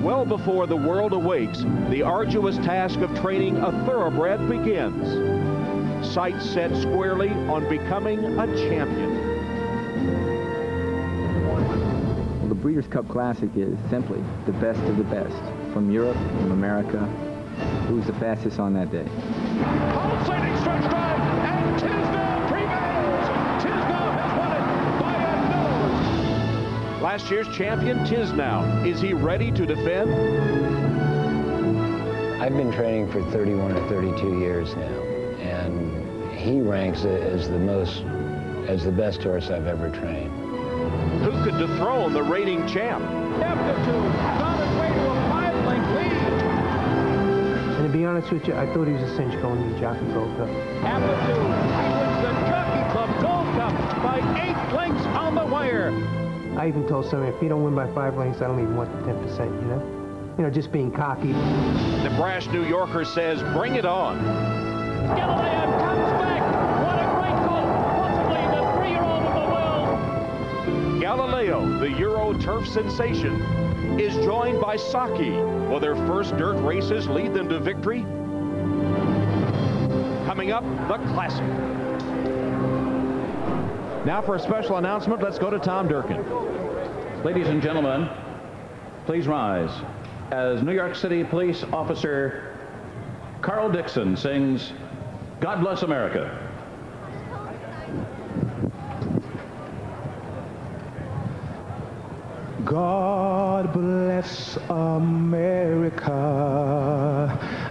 Well before the world awakes, the arduous task of training a thoroughbred begins. Sights set squarely on becoming a champion. Well, the Breeders' Cup Classic is simply the best of the best. From Europe, from America. Who's the fastest on that day? Pulsating stretch drive, and Tiznow prevails! Tiznow has won it by a nose! Last year's champion, Tiznow. Is he ready to defend? I've been training for 31 or 32 years now, and he ranks as the best horse I've ever trained. Who could dethrone the reigning champ? Aptitude on his way to a 5-length lead. And to be honest with you, I thought he was a cinch going to the Jockey Gold Cup. Aptitude, he wins the Jockey Club Gold Cup by 8 lengths on the wire. I even told somebody, if you don't win by 5 lengths, I don't even want the 10%, you know? You know, just being cocky. The brash New Yorker says, bring it on. Galileo comes back. What a great goal. Possibly the 3-year-old of the world. Galileo, the Euro turf sensation, is joined by Saki. Will their first dirt races lead them to victory? Coming up, the Classic. Now for a special announcement, let's go to Tom Durkin. Ladies and gentlemen, please rise as New York City Police Officer Carl Dixon sings God Bless America. God bless America,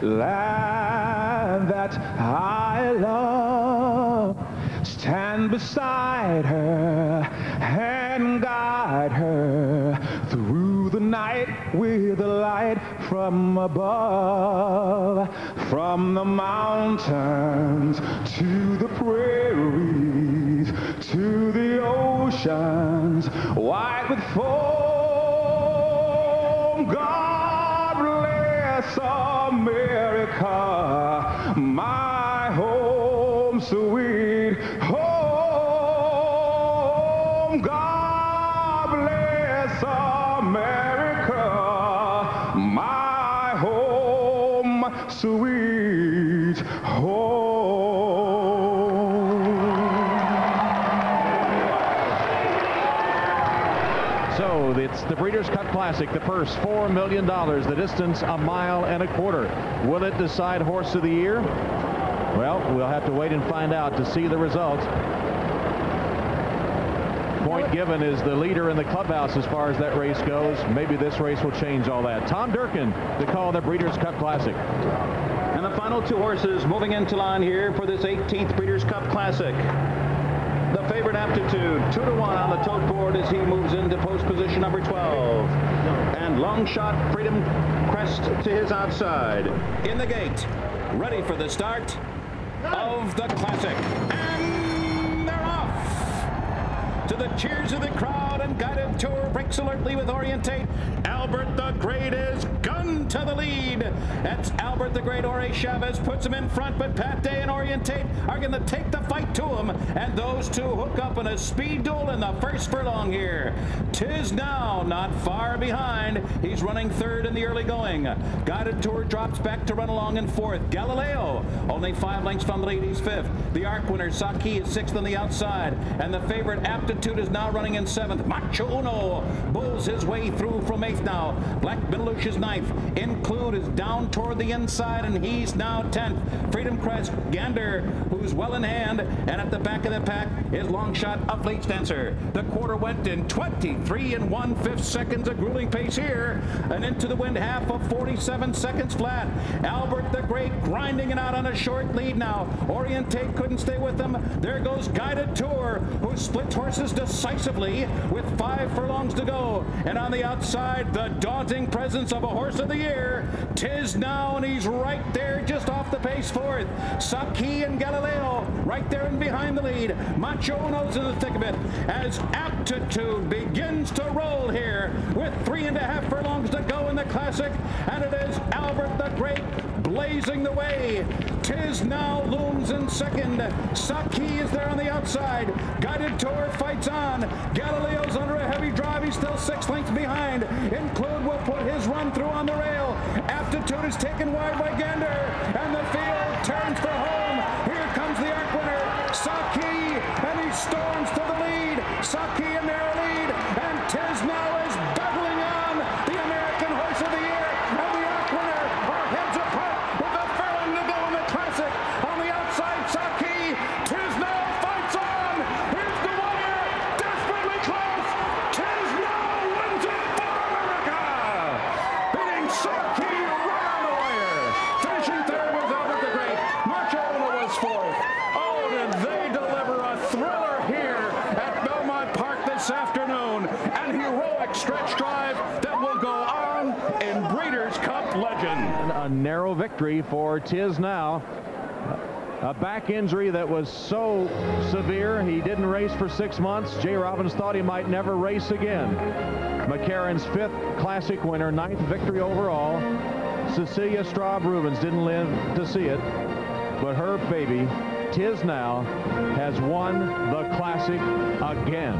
land that I love. Stand beside her and guide her through the night with a light from above. From the mountains to the prairies, to the oceans white with foam. God bless America, my home sweet home. God bless America, my home sweet home. So it's the Breeders' Cup Classic. The purse, $4 million. The distance, 1.25 miles. Will it decide Horse of the Year? Well, we'll have to wait and find out to see the results. Point Given is the leader in the clubhouse as far as that race goes. Maybe this race will change all that. Tom Durkin to call the Breeders' Cup Classic. And the final 2 horses moving into line here for this 18th Breeders' Cup Classic. The favorite Aptitude, 2-1 on the tote board as he moves into post position number 12. And Long Shot Freedom Crest to his outside. In the gate, ready for the start of the Classic. And they're off! To the cheers of the crowd and guided tour breaks alertly with Orientate. Albert the Great is gun to the lead. That's Albert the Great. Ore Chavez puts him in front, but Pat Day and Orientate are going to take the fight to him, and those two hook up in a speed duel in the first furlong here. Tiznow not far behind. He's running third in the early going. Guided tour drops back to run along in fourth. Galileo only 5 lengths from the lead. He's fifth. The arc winner Saki is sixth on the outside, and the favorite Aptitude is now running in seventh. Macho Uno bulls his way through from eighth now. Black Middlebush is ninth. Include is down toward the inside, and he's now 10th. Freedom Crest, Gander, who's well in hand, and at the back of the pack is Long Shot Up Late Stancer. The quarter went in 23 1/5 seconds, a grueling pace here, and into the wind half of 47 seconds flat. Albert the Great grinding it out on a short lead now. Orientate couldn't stay with them. There goes Guided Tour, who split horses decisively with 5 furlongs to go, and on the outside the daunting presence of a Horse of the Year, Tiznow, and he's right there just off the pace fourth. Saki and Galileo right there and behind the lead. Macho Uno's in the thick of it as Aptitude begins to roll here with 3.5 furlongs to go in the Classic, and it is Albert the Great blazing the way. Tiznow looms in second. Saki is there on the outside. Guided Tour fights on. Galileo's under a heavy drive but he's still 6 lengths behind. Include will put his run through on the rail. Aptitude is taken wide by Gander, and the field turns for home. Here comes the arc winner, Saki, and he storms to the lead. Saki in their lead, and Tiznow is battling on, the American Horse of the Year, and the arc winner are heads apart with a furlong to go in the Classic. On the outside, Saki, Tiznow fights on. Here's the wire, desperately close. Tiznow wins it for America, beating Saki right on the wire. Finishing third was Albert the Great. Marchola was fourth. Oh, did they deliver a thriller here at Belmont Park this afternoon? An heroic stretch drive that will go on in Breeders' Cup legend. A narrow victory for Tiznau. A back injury that was so severe he didn't race for 6 months. Jay Robbins thought he might never race again. McCarron's 5th Classic winner, 9th victory overall. Cecilia Straub-Rubens didn't live to see it, but her baby, Tiznau, has won the Classic again.